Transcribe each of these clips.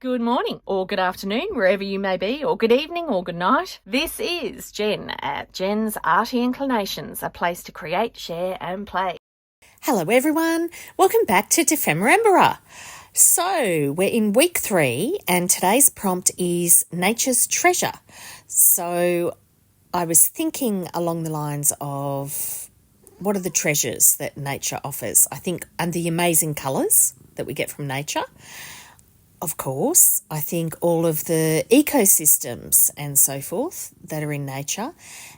Good morning, or good afternoon, wherever you may be, or good evening, or good night. This is Jen at Jen's Arty Inclinations, a place to create, share, and play. Hello everyone, welcome back to Defemerambara. So we're in week 3 and today's prompt is Nature's Treasure. So I was thinking along the lines of what are the treasures that nature offers? I think, and the amazing colours that we get from nature. Of course, I think all of the ecosystems and so forth that are in nature.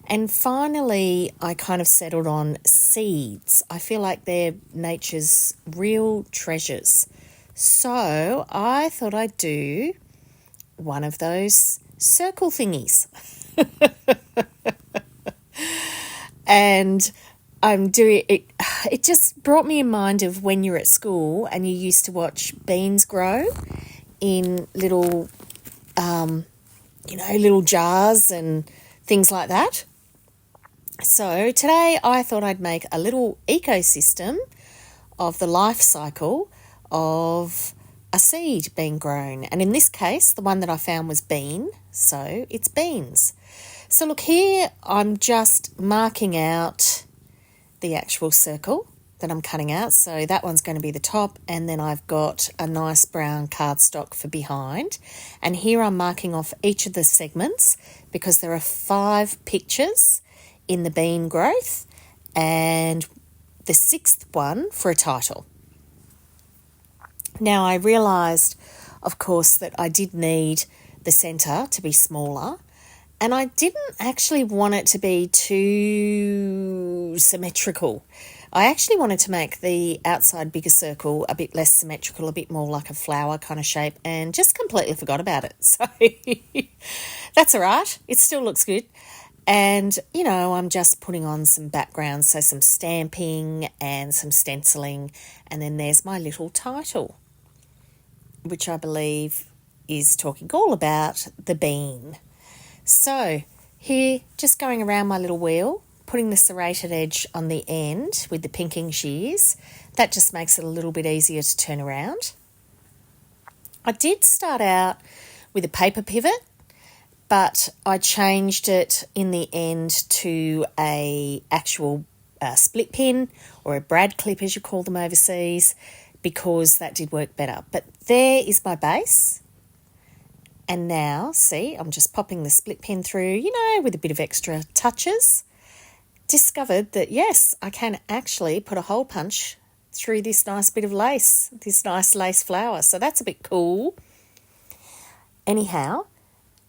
And finally, I kind of settled on seeds. I feel like they're nature's real treasures. So I thought I'd do one of those circle thingies. And I'm doing it. It just brought me in mind of when you're at school and you used to watch beans grow in little, little jars and things like that. So today I thought I'd make a little ecosystem of the life cycle of a seed being grown. And in this case, the one that I found was bean, so it's beans. So look here, I'm just marking out the actual circle that I'm cutting out. So that one's going to be the top, and then I've got a nice brown cardstock for behind. And here I'm marking off each of the segments because there are 5 pictures in the bean growth and the 6th one for a title. Now I realised, of course, that I did need the centre to be smaller, and I didn't actually want it to be too symmetrical. I actually wanted to make the outside bigger circle a bit less symmetrical, a bit more like a flower kind of shape, and just completely forgot about it. So that's all right. It still looks good. And, I'm just putting on some backgrounds, so some stamping and some stenciling, and then there's my little title, which I believe is talking all about the bean. So here, just going around my little wheel, putting the serrated edge on the end with the pinking shears. That just makes it a little bit easier to turn around. I did start out with a paper pivot, but I changed it in the end to a actual split pin, or a brad clip as you call them overseas, because that did work better. But there is my base. And now, see, I'm just popping the split pin through, with a bit of extra touches. Discovered that, yes, I can actually put a hole punch through this nice bit of lace, this nice lace flower. So that's a bit cool. Anyhow,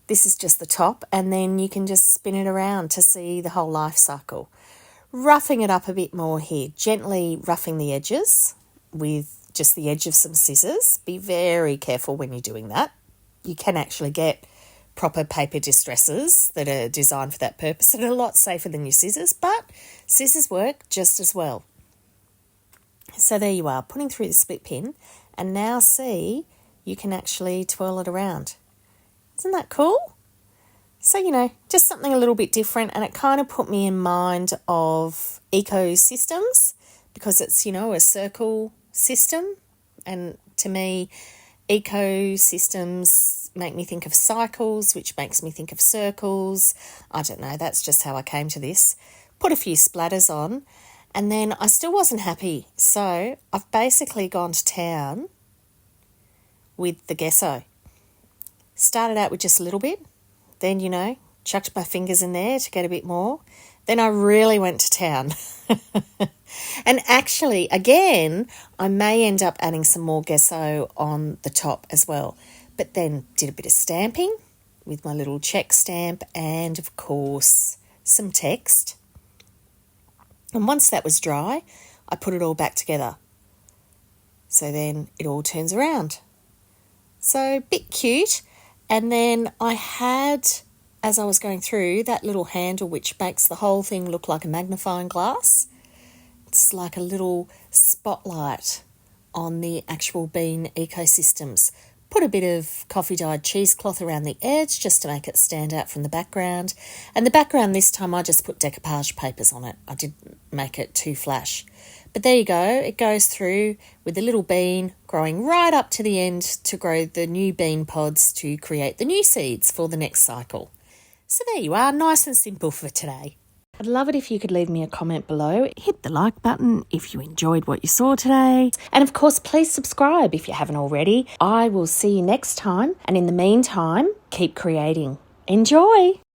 this is just the top, and then you can just spin it around to see the whole life cycle. Roughing it up a bit more here, gently roughing the edges with just the edge of some scissors. Be very careful when you're doing that. You can actually get proper paper distressors that are designed for that purpose and are a lot safer than your scissors, but scissors work just as well. So there you are, putting through the split pin, and now see, you can actually twirl it around. Isn't that cool? So, just something a little bit different, and it kind of put me in mind of ecosystems because it's, a circle system, and to me, ecosystems make me think of cycles, which makes me think of circles. I don't know, that's just how I came to this. Put a few splatters on, and then I still wasn't happy. So I've basically gone to town with the gesso. Started out with just a little bit, then, chucked my fingers in there to get a bit more. Then I really went to town. And actually, again, I may end up adding some more gesso on the top as well. But then did a bit of stamping with my little check stamp and, of course, some text. And once that was dry, I put it all back together. So then it all turns around. So a bit cute. And then I had, as I was going through, that little handle which makes the whole thing look like a magnifying glass. It's like a little spotlight on the actual bean ecosystems. Put a bit of coffee-dyed cheesecloth around the edge just to make it stand out from the background. And the background this time I just put decoupage papers on it. I didn't make it too flash. But there you go. It goes through with the little bean growing right up to the end to grow the new bean pods to create the new seeds for the next cycle. So there you are, nice and simple for today. I'd love it if you could leave me a comment below. Hit the like button if you enjoyed what you saw today. And of course, please subscribe if you haven't already. I will see you next time. And in the meantime, keep creating. Enjoy!